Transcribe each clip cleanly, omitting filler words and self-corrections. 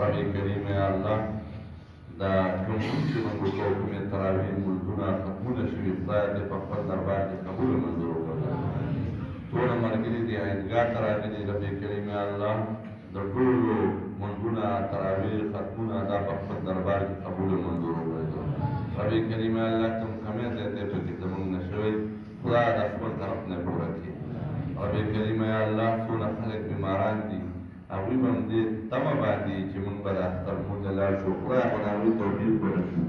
رب کریم یا الله دا کوم چې موږ کوو کومې تراویح لمونځونه ختمونه شوي خدای دې په خپل دربار کې قبول منظور وکړي. ټول ملګري دې عیدګاه ته راغلي رب کریم یا الله د ټولو لمونځونه تراویح ختمونه دا په خپل دربار کې قبول منظور وکړي. رب کریم یا الله کوم کمی ځای دی پکې زموږ نه شوی خدای د خپل طرف نه پوره کړي. رب کریم یا الله څونه خلک بیماران دي هغوی به همدې تمه باندې چې موږ به د اختر لمونځ ته لاړ شو خدای خو د هغوی توفیق ورکړي.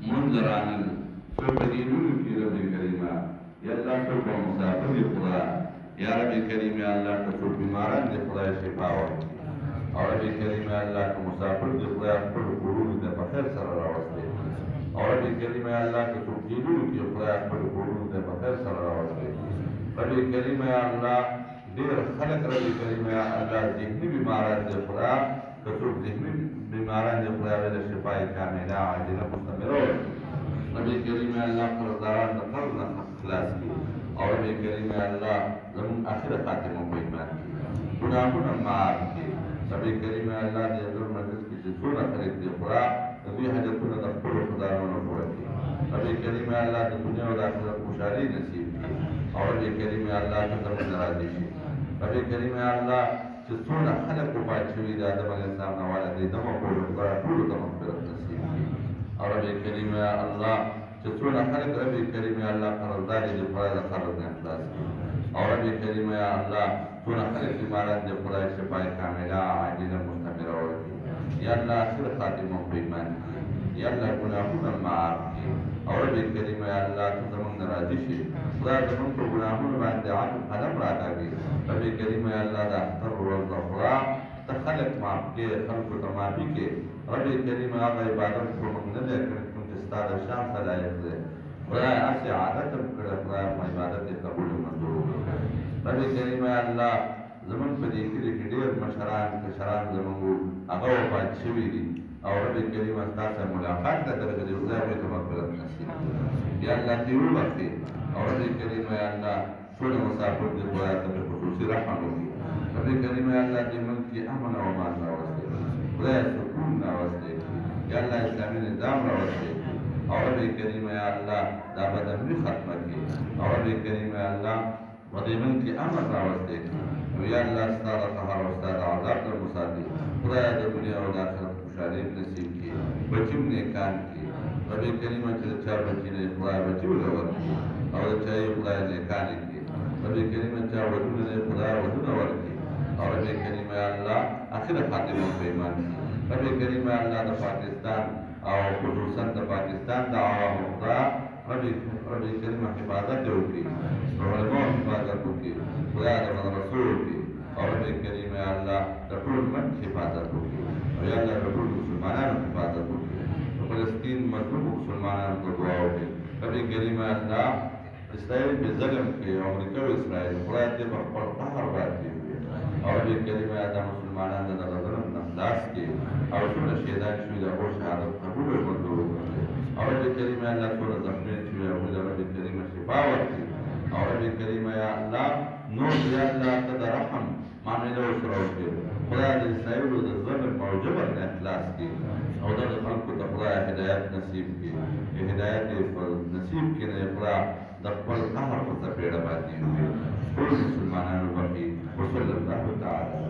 لمونځ رانغلل څوک په دینونو کې رب کریمه یا الله څوک به مسافر دي خدای یا رب کریم یا الله که څوک بیماران دي خدای شفا ورکړي او رب کریم یا الله که مسافر دي خدای خپلو کورونو ته په خیر سره راوستلی او رب کریم یا الله که څوک جیلونو کې خدای خپلو کورونو ته په خیر سره راوستلی رب کریم یا الله ډېر خلک رب کریم یا الله ذهني بیماران دي خدای که څوک ذهني بیماران دي خدای هغوی ته شفای کامله عاجله مستمره ورکړي. رب کریم یا الله قرضداران د قرض نه خلاص کړي او رب کریم یا الله زموږ آخره خاتمه په ایمان کړي ګناهونه معاف کړي. رب کریم یا الله د حضور مجلس کې چې څونه خلک دي خدای د دوی حاجتونه د خپلو خدایانو پوره کړي. رب کریم یا الله د دنیا او د آخرت خوشحالي نصیب کړي او رب کریم یا الله ته زموږ نه راضي شي. رب کریم یا الله چې څونه خلک وفات شوي د آدم علیه السلام نه والا دی دمه ټولو خدای ټولو ته مغفرت نصیب کړي او رب کریم یا الله چې څونه خلک رب کریم یا الله قرضدار دي خدای د قرض نه خلاص کړي او رب کریم یا الله څونه خلک بیماران دي خدای شفای کامله عاجله مستمره ورکړي. یا الله آخر خاتمه په ایمان کړي یا الله ګناهونه معاف کړي او رب کریم یا الله ته زموږ نه راضي شي خدای زموږ په ګناهونو باندې عفو قلم راکاږي. رب کریم یا الله د اختر ورځ ده خدای ته خلک معاف کړي خلکو ته معافي کړي. رب کریم هغه عبادت خو موږ نه دی کړی کوم چې ستا د شان ته لایق دی خدای هسې عادت هم کړی خدای هم عبادت یې قبول منظور وکړي. رب کریم یا الله زموږ په دې کلي کې ډېر مشران کشران زموږ هغه وفات شوي دي او رب کریم ستا سره ملاقات ته درغلي خدای هغوی ته مغفرت نصیب کړي. یا الله دې وبخښي او رب کریم یا الله ټول مسافر دي خدای ته په خصوصي رحم وکړي. رب کریم یا الله دې ملک کې امن او امان راوستي خدای سکون راوستي یا الله اسلامي نظام راوستي او رب کریم یا الله دا بدمني ختمه کړي او رب کریم یا الله په دې ملک کې امن راوستي او یا الله ستا د قهر او ستا د عذاب نه وساتي خدای د دنیا او د آخرت خوشحالي نصیب کړي بچي هم نیکان کړي. رب کریم چې د چا بچي نه خدای بچي وله ورکړي او د چا یې خدای نیکانې کړي. رب کریم چا ودونه نه خدای ودونه ورکړي او رب کریم یا الله آخره خاتمه په ایمان کړي. رب کریم یا الله د پاکستان او خصوصا د پاکستان د عوامو خدای رب کریم حفاظت وکړي علماء حفاظت وکړي خدای د مدرسو وکړي او رب کریم یا الله د ټول ملک حفاظت وکړي او یا الله د ټول مسلمانانو حفاظت وکړي د فلسطین مظلوم مسلمانانو ته دعا وکړي. رب کریم یا الله اسرائیل په ظلم کې او امریکا او اسرائیل خدای دې په خپل قهر باندې او رب کریم یا الله مسلمانان د ظلم نه خلاص کړي او څومره شهیدان شوي د هغو شهادت قبول او منظور وکړي او رب کریم یا الله څومره زخمیان شوي هغوی له رب کریم شفا ورکړي او رب کریم یا الله نور یا الله ته د رحم معامله ورسره وکړي خدای د اسرائیلو د ظلم او جبر نه خلاص کړي او دغه خلکو ته خدای هدایت نصیب کړي هدایت یې نصیب کړي نه خدای د خپل قهر په څپېړه باندې ټول مسلمانانو بخښي وصلی الله تعالی